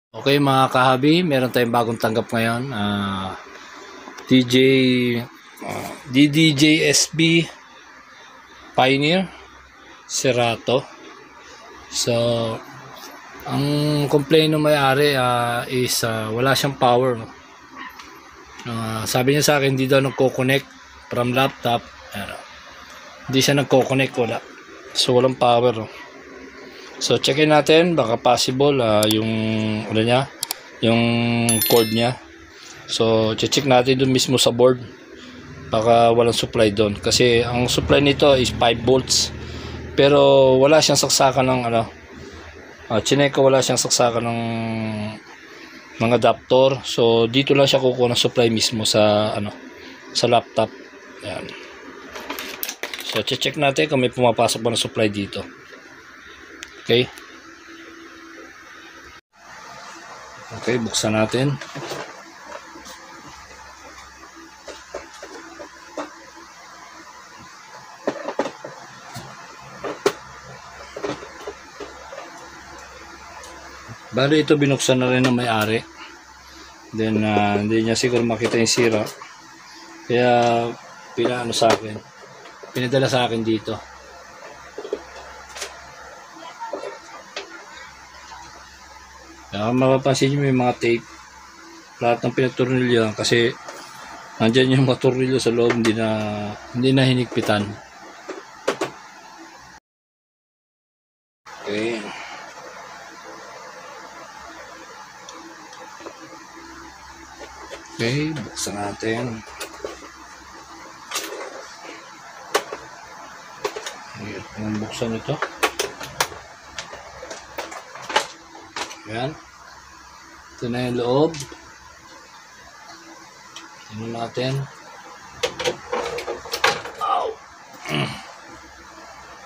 Okay mga kahabi, meron tayong bagong tanggap ngayon. DJ DDJSB Pioneer Serato. So, ang complaint ng may-ari is wala siyang power. Sabi niya sa akin, hindi daw nagko-connect from laptop. Hindi siya nagko-connect, wala. So, walang power. So checkin natin, baka possible yung ano niya, yung cord niya. So check natin dun mismo sa board. Baka walang supply doon kasi ang supply nito is 5 volts. Pero wala siyang saksakan ng ano. Chinek ko, wala siyang saksakan ng mga adapter. So dito lang siya kukuha ng supply mismo sa ano, sa laptop. Ayan. So check natin kung may pumapasok ba ng supply dito. Okay. Okay, buksan natin. Bali ito binuksan na rin ng may-ari. Then hindi niya siguro makita yung sira. Kaya pinaano sa akin. Pinadala sa akin dito. Mapapansin nyo may mga tape, lahat ng pinagtornilyo kasi nandyan yung mga tornilyo sa loob, hindi na hinigpitan. Okay. Okay, buksan natin. Ayan, buksan ito. Ayan. Ito na yung loob. Tingnan natin.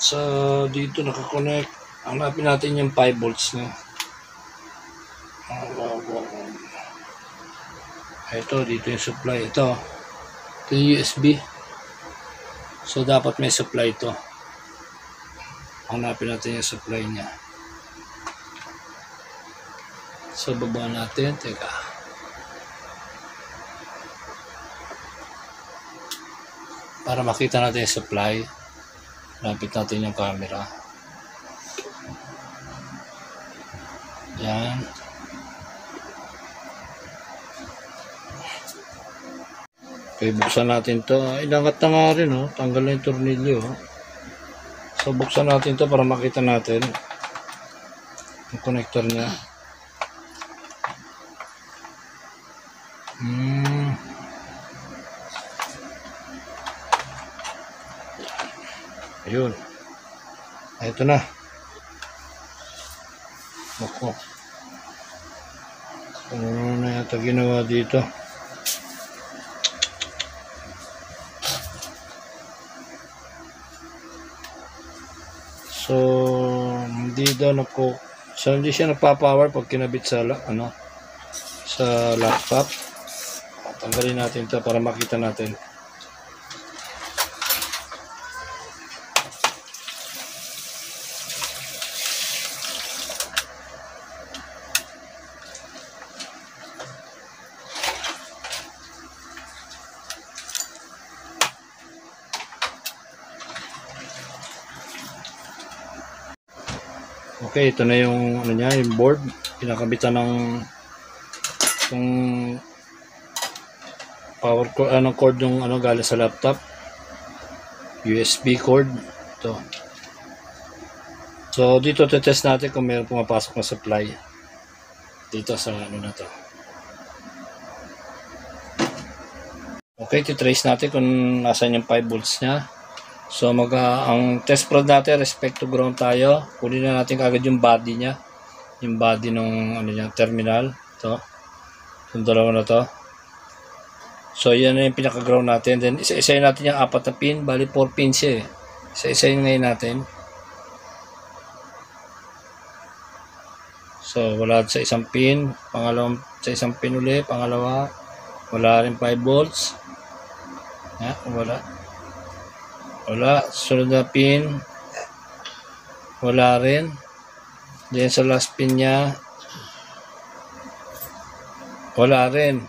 So, dito nakakonect. Hanapin natin yung 5 volts na. Ito, dito yung supply. Ito yung USB. So, dapat may supply ito. Hanapin natin yung supply niya. So, baba natin. Teka. Para makita natin yung supply, lapit natin yung camera. Yan. Okay, buksan natin to. Inangat na nga rin, oh. Tanggal na yung tornilyo. Oh. So, buksan natin to para makita natin yung connector niya. Ayun. Ito na. Ako. Ano na yata ginawa dito? So, hindi daw hindi siya nagpa-power pag kinabit sa ano, sa laptop. Tanggalin natin 'to para makita natin. Okay, ito na yung ano niya, yung board. Pinakabitan ng yung power cord yung ano galing sa laptop. USB cord. Ito. So dito test natin kung mayroon pumapasok na supply dito sa ano na to. Okay, titrace natin kung nasaan yung 5 volts niya. So ang test prod natin, respect to ground tayo. Kunin na natin kagad yung body niya. Yung body ng ano niya, terminal. Ito. Yung dalawa na to. So yan na yung pinaka-ground natin. Then isa-isayin natin yung 4 na pin. Bali 4 pins eh. Isa-isayin ngayon natin. So wala sa isang pin. Pangalawang sa isang pin ulit. Pangalawa. Wala rin 5 volts. Wala. Sunod na pin. Wala rin. Then sa last pin niya, Wala rin.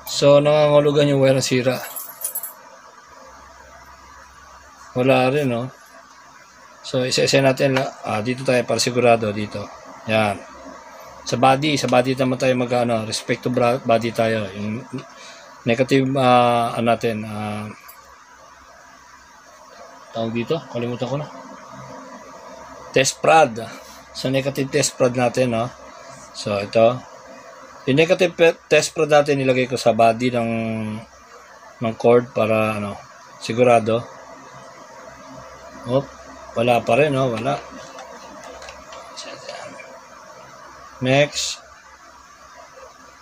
So, nangangulugan yung wire na sira. Wala rin, no? So, isa-isa natin. Dito tayo para sigurado. Dito. Yan. Sa body naman tayo respect to body tayo. Yung negative, natin, tawag dito, kalimutan ko na. Test prod. So, negative test prod natin, no? So, ito. Yung negative test prod natin, nilagay ko sa body ng cord para, sigurado. Wala pa rin, no? Wala. Next.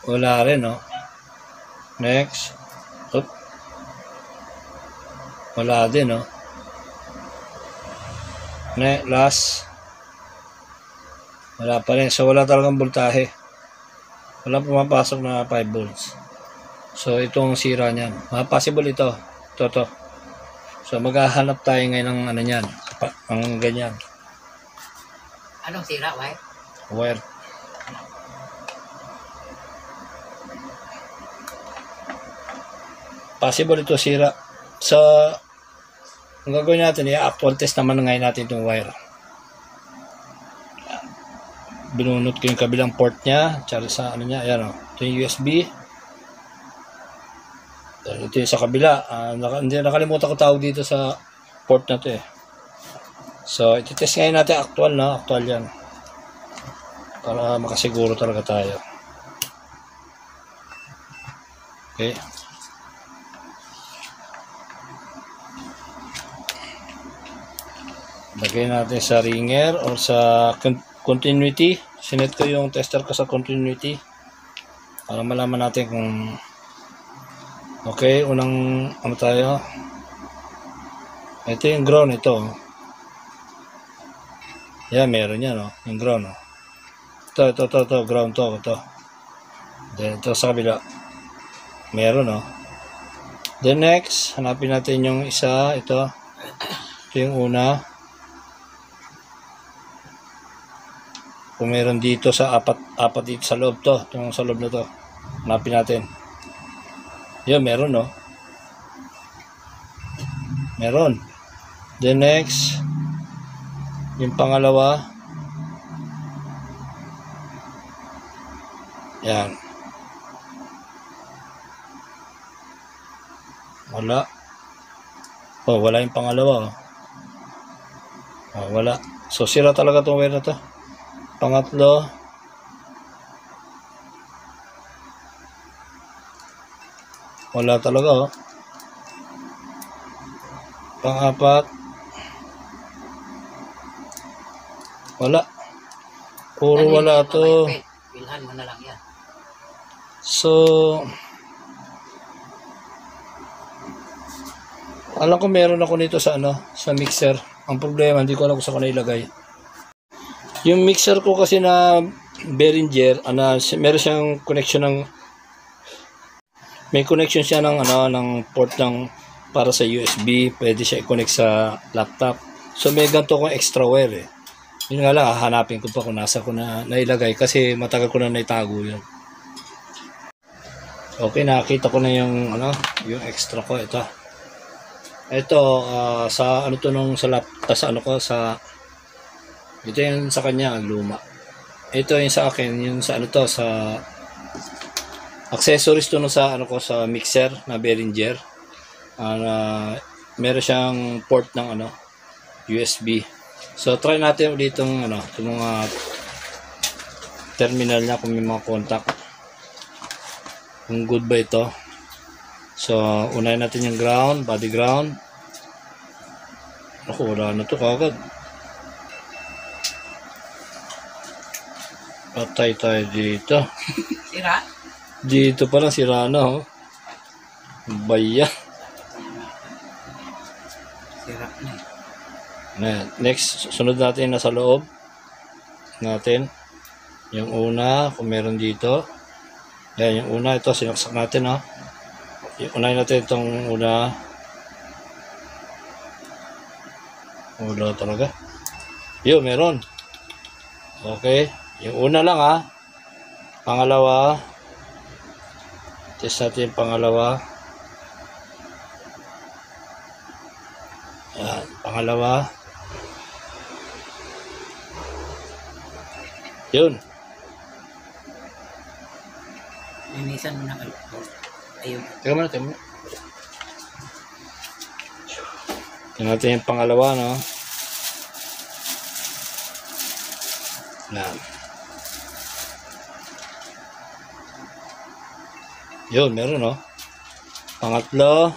Wala rin, no? Next. Wala din, no? Last. Wala pa rin. So, wala talagang voltahe. Wala pumapasok na 5 volts. So, itong sira niyan. Possible ito. Ito. So, maghahanap tayo ngayon ng niyan. Ang ganyan. Anong sira, wire? Wire. Possible ito sira. So, ang gagawin natin, actual test naman ngayon natin itong wire. Binunot ko yung kabilang port niya, tsara sa niya, ayan o. Ito yung USB. Ito yung sa kabila. Nakalimutan ko tawag dito sa port na ito eh. So, iti-test ngayon natin actual, no? Actual yan. Para makasiguro talaga tayo. Okay. Lagay natin sa ringer or sa continuity. Sinet ko yung tester ko sa continuity para malaman natin kung okay. Unang tayo, ito yung ground. Ito meron yan, no? Yung ground, no? Ito ground to. Then ito sa kabila meron, no? Then next, hanapin natin yung isa. Ito yung una. Kung meron dito sa apat dito sa loob to, itong sa loob na to, hanapin natin. Yun, meron, no? Meron. Then next, yung pangalawa, yan. Wala. Wala yung pangalawa, wala. So, sira talaga itong wire na to. Pangatlo, wala talaga, Pang-apat, wala. Puro wala to. Bilhan mo na lang yan. So, alam ko meron ako nito sa sa mixer. Ang problema, hindi ko alam kung saan ko nailagay. Yung mixer ko kasi na Behringer, meron siyang connection may connection siya ng port para sa USB, pwede siya i-connect sa laptop. So may ganito kong extra wire eh. Yun nga lang, hanapin ko pa kung nasa ko na nailagay kasi matagal ko na naitago yun. Okay, nakita ko na yung yung extra ko. Ito sa sa laptop, sa ito yung sa kanya, ang luma. Ito yung sa akin, yung sa sa accessories to sa sa mixer na Behringer. Meron siyang port ng USB. So try natin ulit itong itong mga terminal niya kung may mga contact. Kung good ba ito. So unahin natin yung ground, body ground. Wala na to kagad. Patay tayo dito. Sira? Dito pa lang sira na, Baya. Sira na. Next, sunod natin nasa loob natin. Yung una, kung meron dito. Yan, yung una, ito, sinaksak natin, Yung unahin natin itong una. Wala talaga. Yun, meron. Okay. Yung una lang, Pangalawa. Test natin yung pangalawa. Yan, pangalawa. Yun. Linisan mo na kayo. Ayun. Teka muna, teka muna. Tingnan natin yung pangalawa, no? Yan. Yun, meron, no? Pangatlo.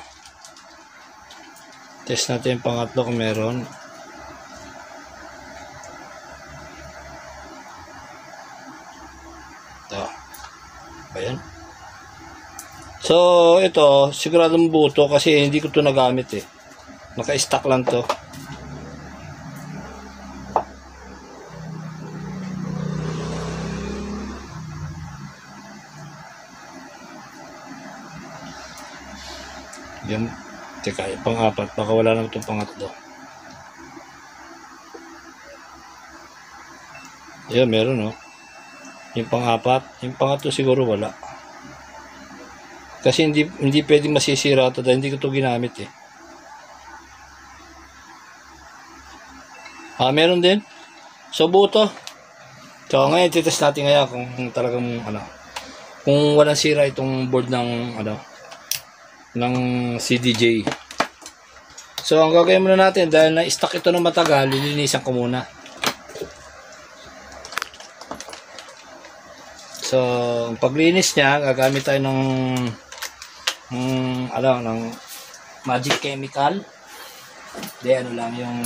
Test natin yung pangatlo kung meron. Ito. Ba yan? So, ito, siguradong buto kasi hindi ko ito nagamit eh. Naka-stack lang to. Yan. Teka, pang-apat. Baka wala naman itong pangatlo. Yan, meron, no? Yung pang-apat. Yung pangatlo siguro wala. Kasi hindi pwedeng masisira ito dahil hindi ko ito ginamit, eh. Meron din. So, buto. So, ngayon, titest natin ngayon kung talagang, kung walang sira itong board ng, ng CDJ. So, ang gagawin muna natin, dahil na-stack ito ng matagal, lilinisan ko muna. So, ang paglinis niya, gagamit tayo ng magic chemical. Yung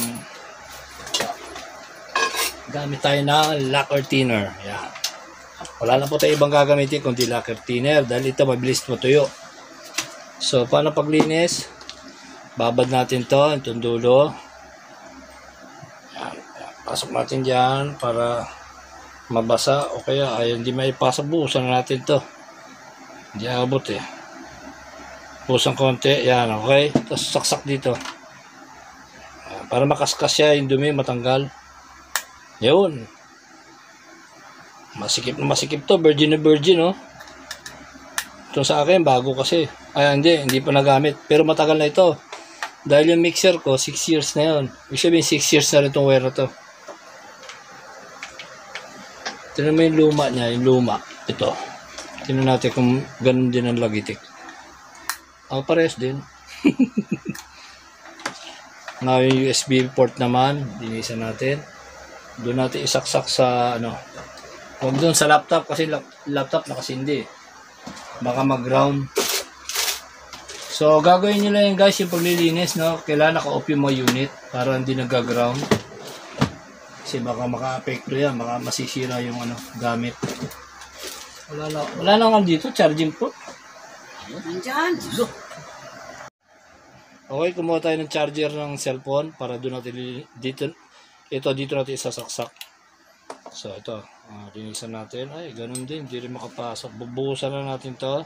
gamit tayo ng lacquer thinner. Yan. Wala na po tayo ibang gagamitin kundi lacquer thinner dahil ito mabilis matuyo. So, paano paglinis? Babad natin to, itong dulo. Yan. Pasok natin dyan para mabasa o kaya ay hindi maipasa. Buhusan na natin to. Hindi abot eh. Buhusan konti. Yan, okay. Tapos saksak dito. Yan. Para makaskas siya, yung dumi matanggal. Yun. Masikip na masikip to. Virgin na virgin, oh. Ito sa akin, bago kasi. Ay, hindi pa nagamit. Pero matagal na ito. Dahil yung mixer ko, 6 years na yun. Ibig sabihin, 6 years na rin itong wire na to. Tignan mo yung luma niya, yung luma. Ito. Tignan natin kung ganun din ang lagitik. Parehas din. Now, yung USB port naman, dinisan natin. Doon natin isaksak sa, huwag doon sa laptop kasi laptop nakasindi. Baka mag-ground. So, gagawin nyo lang yun guys, yung paglilinis, no? Kailangan naka-off yung mga unit para hindi nag-ground. Kasi baka maka-apekto yan, baka masisira yung gamit. Wala lang dito, charging po. Nandyan. Okay, kumuha tayo ng charger ng cellphone para doon natin dito natin isasaksak. So, ito. Linisan natin. Ay, ganun din. Hindi rin makapasok. Bubuhusan na natin to.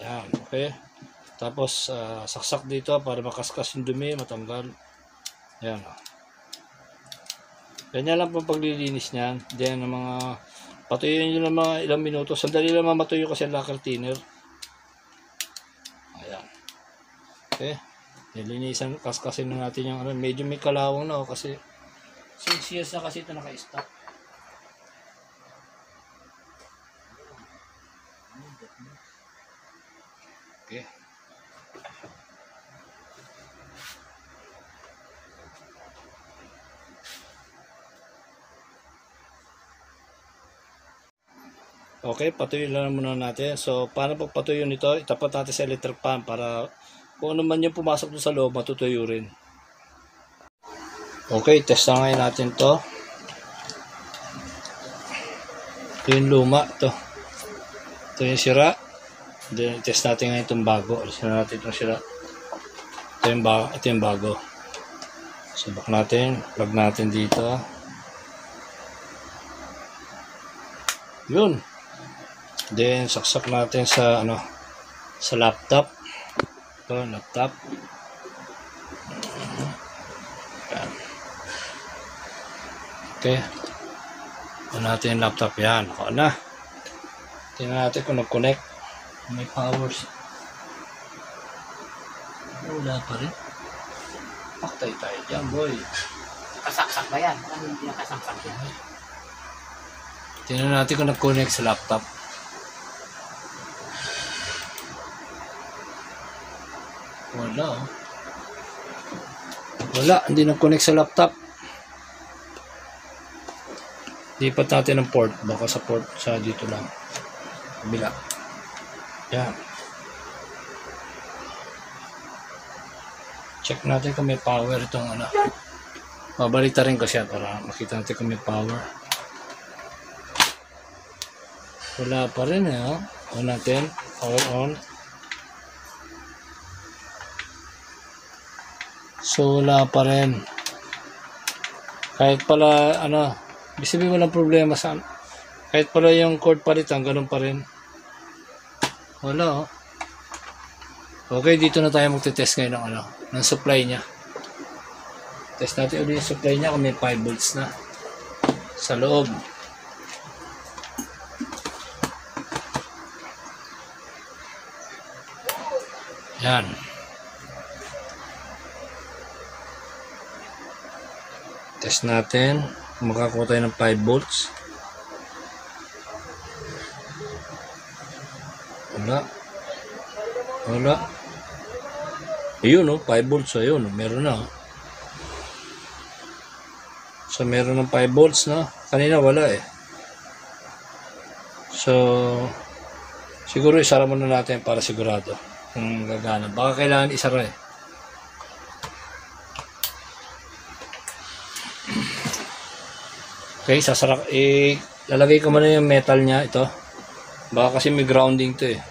Yan. Okay. Tapos, saksak dito para makaskas yung dumi, matanggal. Yan. Ganyan lang po paglilinis niyan. Then, patuyuin nyo ng mga ilang minuto. Sandali lang matuyo kasi ang lacquer thinner. Ayan. Okay. Nilinisan, kaskasin na natin yung medyo may kalawang na kasi 6 years na kasi ito naka-stop. Okay. Okay, patuloy lang muna natin. So, paano pagpatuyo nito? Itapat natin sa electric fan para kung ano man yung pumasok doon sa loob, matutuyo rin. Okay, test na ngayon natin to. Ito yung luma. Ito yung sira. Then, test natin ngayon itong bago. Alisin na natin itong sira. Ito yung bago. Subak natin. Plug natin dito. Yun. Then, saksak natin sa sa laptop. Ito, laptop. Yan. Okay. Ito natin yung laptop. Yan. Ako na. Tingnan natin kung nag-connect. May powers. Wala pa rin. Paktay tayo dyan, boy. Kasaksak ba yan? Ano yung pinakasaksak yan? Tingnan natin kung nag-connect sa laptop. Wala, oh. Wala, hindi nag-connect sa laptop. Lipat natin ang port. Baka sa port sa dito lang. Kabila. Yan. Check natin kung may power itong ano. Babalita rin ko siya para makita natin kung may power. Wala pa rin eh. Oh. On natin. Power on. So wala pa rin. Kahit pala ano, ibig walang problema sa kahit pala yung cord palitan, ganun pa rin. Wala oh. Okay, dito na tayo magte-test ngayon ng ano, ng supply niya. Test natin ulit yung supply niya kung may 5 volts na sa loob. Yan. Test natin. Makakuha tayo ng 5 volts. Wala. Wala. Ayun o, 5 volts. Ayun, meron na. So, meron ng 5 volts na. Kanina wala eh. So, siguro isara muna natin para sigurado kung gagana. Baka kailangan isara eh. Okay, lalagay ko muna yung metal niya ito. Baka kasi may grounding to eh.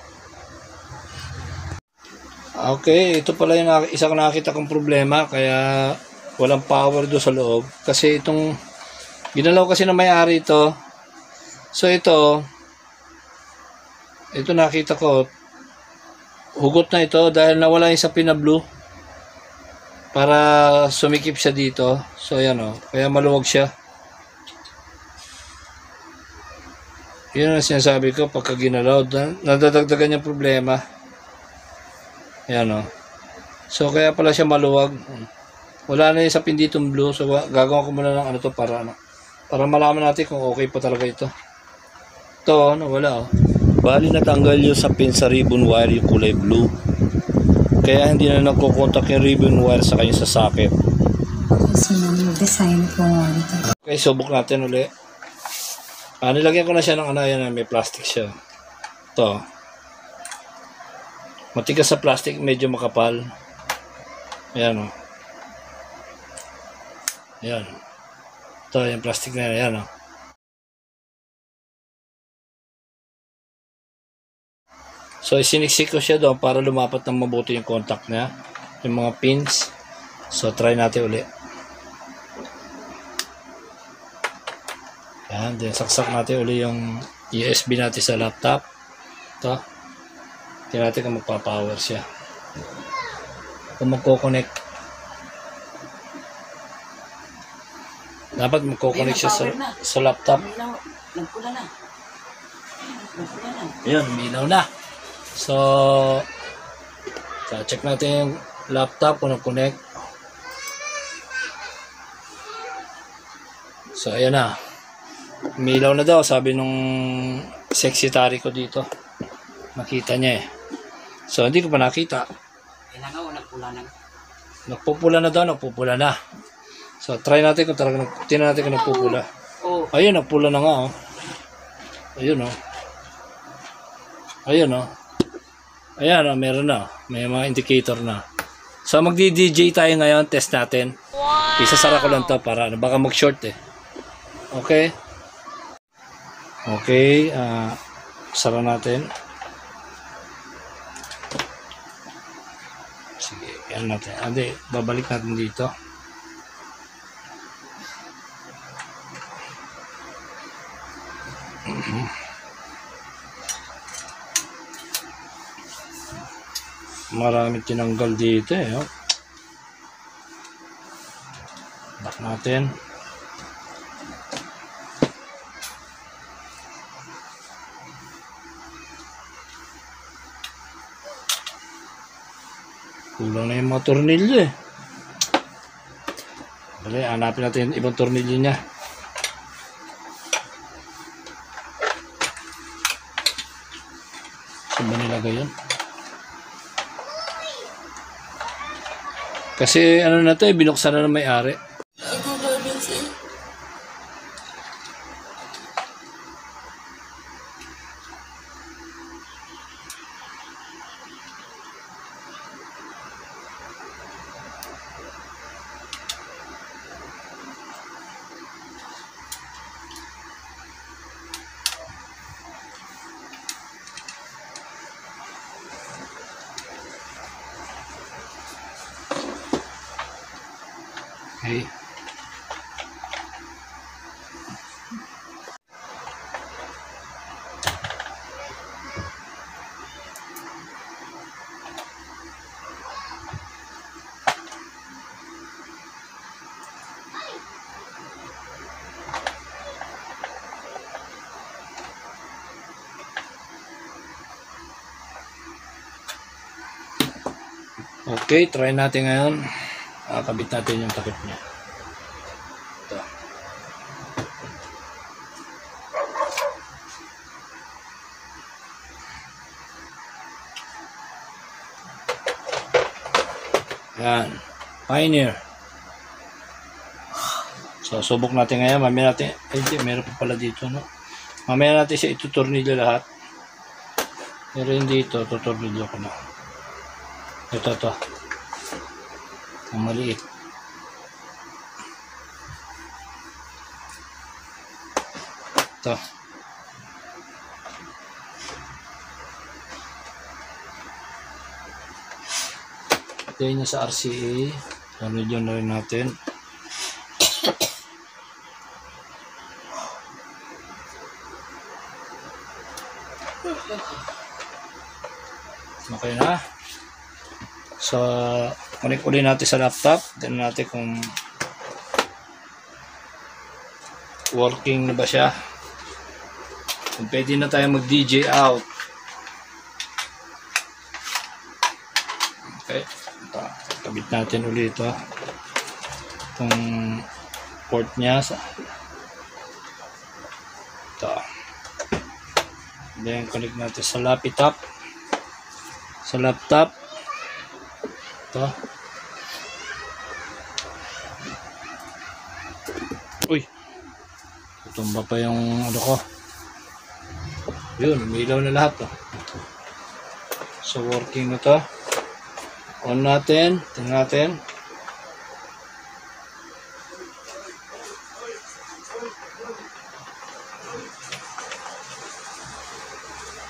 Okay, ito pala yung isa ko nakakita kong problema kaya walang power do sa loob kasi itong ginalaw kasi na may-ari ito. So ito nakita ko hugot na ito dahil nawala yung sa pinablu para sumikip siya dito. So ayan o, kaya maluwag siya. Yun ang sinasabi ko pagka ginalaw, nadadagdagan yung problema. Ayan o. So kaya pala siya maluwag. Wala na yung sa pinditong blue. So gagawin ko muna ng ano to para malaman natin kung okay pa talaga ito. Ito, wala o. Bali natanggal yung sa pin sa ribbon wire yung kulay blue. Kaya hindi na nagko-contact yung ribbon wire sa kanya sa socket. Kasi nag-design po nito. Okay, subok natin ulit. Nilagyan ko na siya ng ano, yan, may plastic siya. Ito. Matigas sa plastic, medyo makapal. Ayan o. Ayan. Ito, yung plastic na yan. Ayan o. So, isiniksik ko siya doon para lumapat ng mabuti yung contact niya. Yung mga pins. So, try natin ulit. Yan, then saksak natin uli yung USB natin sa laptop. Ito. Tingnan natin kung magpa-power siya. Kung magko-connect. Dapat magko-connect siya sa laptop. Nagpula na. Ayun, minaw na. So, check natin yung laptop kung nag-connect. So, ayan na. Umilaw na daw, sabi nung secretary ko dito. Nakita niya eh. So, hindi ko pa nakita. Kailangan o nagpula na. Nagpupula na daw, nagpupula na. So, try natin kung talaga, tingnan natin kung nagpupula. Oh. Ayun, nagpula na nga oh. Ayun oh. Ayun oh. Ayan oh, meron na. May mga indicator na. So, magdi-DJ tayo ngayon, test natin. Wow! Isasara ko lang to para baka mag-short eh. Okay? Okay, sara natin. Sige, yan natin. Andi, babalik natin dito. Maraming tinanggal dito eh. Oh. Back natin. Kulang na yung mga tornilyo eh. Dali, hanapin natin yung ibang tornilyo niya. Saan ba nilagay yun? Kasi ano na to eh, binuksan na ng may-ari. Okay. Okay, try natin ngayon. Kabit natin yung takip niya. Ito. Yan. Pioneer. So, subok natin ngayon. Mamaya natin, hindi, meron pa pala dito, no? Mamaya natin siya itutornilyo lahat. Pero hindi ito, tutornilyo ko na. Ito. Ang maliit. Ito. Ito niya sa RCA. Tornilyo na rin natin. Okay na. So, connect ulit natin sa laptop. Tignan natin kung working na ba siya. Kung pwede na tayo mag-DJ out. Okay. Ito. Kabit natin ulit ito. Itong port niya. Ito. Then, connect natin sa laptop. Sa laptop. Ito. Uy. Tutumba pa yung ano ko. Yun, umilaw na lahat. Oh. So, working na to. On natin. Tingnan natin.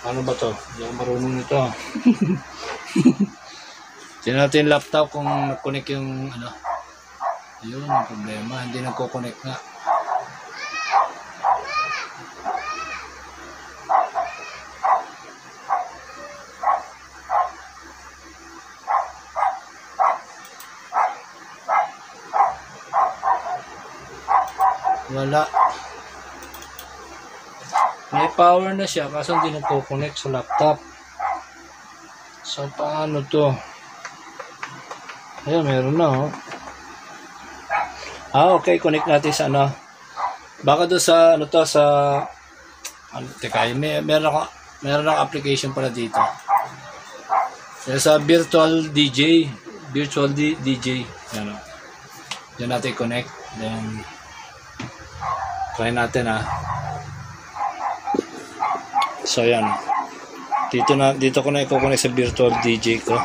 Ano ba to? Hindi ako marunong nito. Tingnan natin yung laptop kung nag-connect yung ano. Yun, ang problema. Hindi nagko-connect nga. Wala. May power na siya kaso hindi nagko-connect sa laptop. So, paano to? Ayun, meron na, oh. Okay, connect natin sa ano. Baka doon sa, ano to, sa, ano, teka, meron akong application pala dito. Sa virtual DJ, DJ, ano. Diyan natin connect. Then, try natin, ha. So, yan. Dito ko na i-connect sa virtual DJ ko.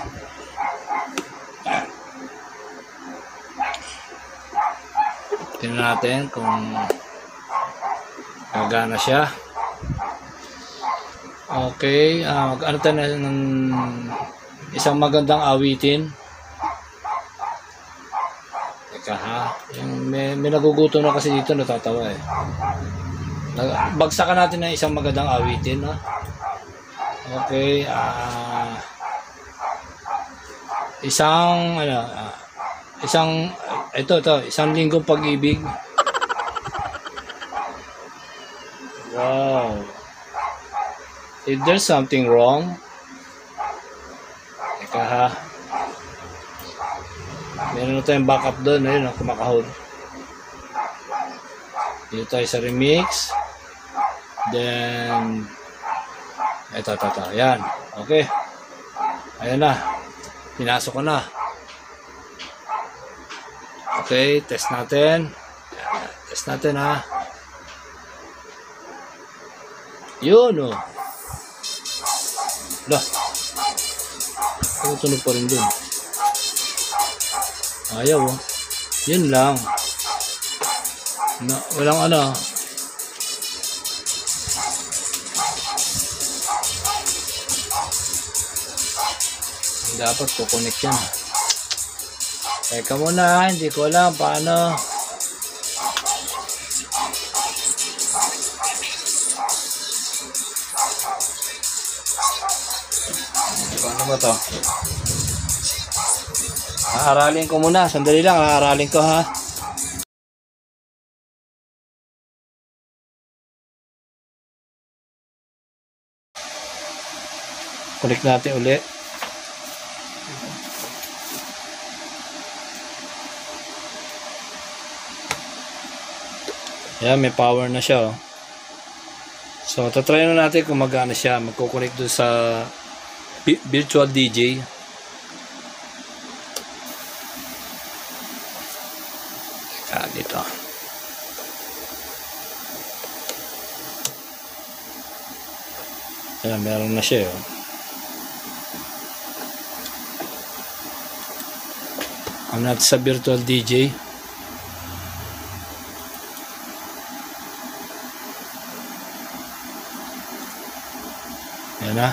Tingnan natin kung gagana siya. Okay, ano tayo ng isang magandang awitin. Teka ha, may nagugutom na kasi dito, natatawa eh. Bagsakan natin ng isang magandang awitin, ha. Okay, isang isang linggong pag-ibig. Wow. If there's something wrong, teka ha. Meron na tayong backup doon. Ayun, kumakahon. Dito tayo sa remix. Then, ito. Ayan. Okay. Ayan na. Pinasok ko na. Okay, test natin. Test natin ha. Yun oh. Lah. Tunog pa rin dun. Ayaw oh. Yun lang. Walang ano. Dapat kukunik yan. Teka muna, hindi ko alam paano. Paano ba to? Aaralin ko muna, sandali lang, aaralin ko ha. Kunik natin ulit. Ayan, may power na siya oh. So, tatry na natin kung magana siya. Magkukunik doon sa virtual DJ. Dito. Ayan, meron na siya oh. Ang natin sa virtual DJ. Ayan na.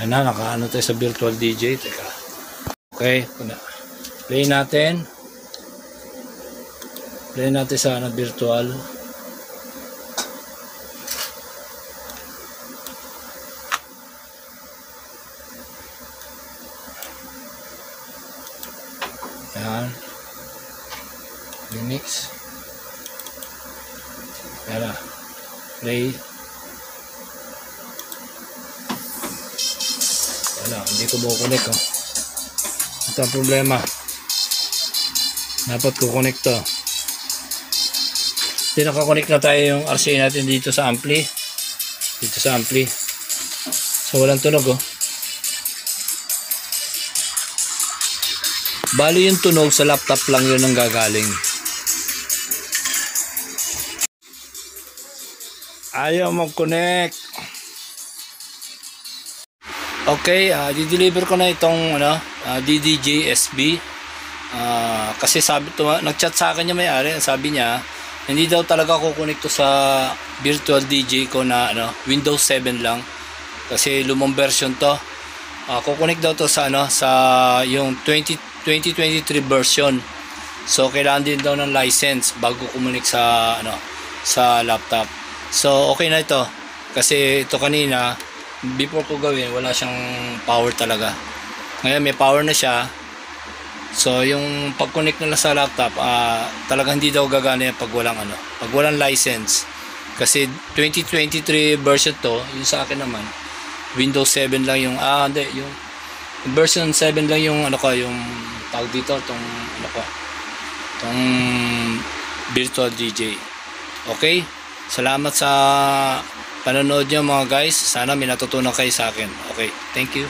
Ayan na, nakaano tayo sa virtual DJ. Teka. Okay. Play natin. Play natin sa virtual. Ayan. Remix. Ayan na. Play. Wala, hindi ko bukunik oh. Ito ang problema. Dapat kukunik to. Hindi nakakunik na tayo yung RCA natin dito sa ampli. Dito sa ampli. So walang tunog oh. Bali yung tunog sa laptop lang yun ang gagaling. Ayaw mag-connect. Okay, di-deliver ko na itong DDJ SB. Kasi sabi to, nag-chat sa akin yung may-ari, sabi niya hindi daw talaga kukunik to sa virtual DJ ko na Windows 7 lang. Kasi lumang version to. Kukunik daw to sa sa yung 2023 version. So kailangan din daw ng license bago kumunik sa sa laptop. So okay na ito. Kasi ito kanina before ko gawin wala siyang power talaga. Ngayon may power na siya. So yung pag-connect nila sa laptop talagang hindi daw gagana yan pag walang license. Kasi 2023 version to, yung sa akin naman Windows 7 lang yung yung version 7 lang yung yung tawag dito tong tong virtual DJ. Okay? Salamat sa panonood niyo mga guys. Sana may natutunan kayo sa akin. Okay, thank you.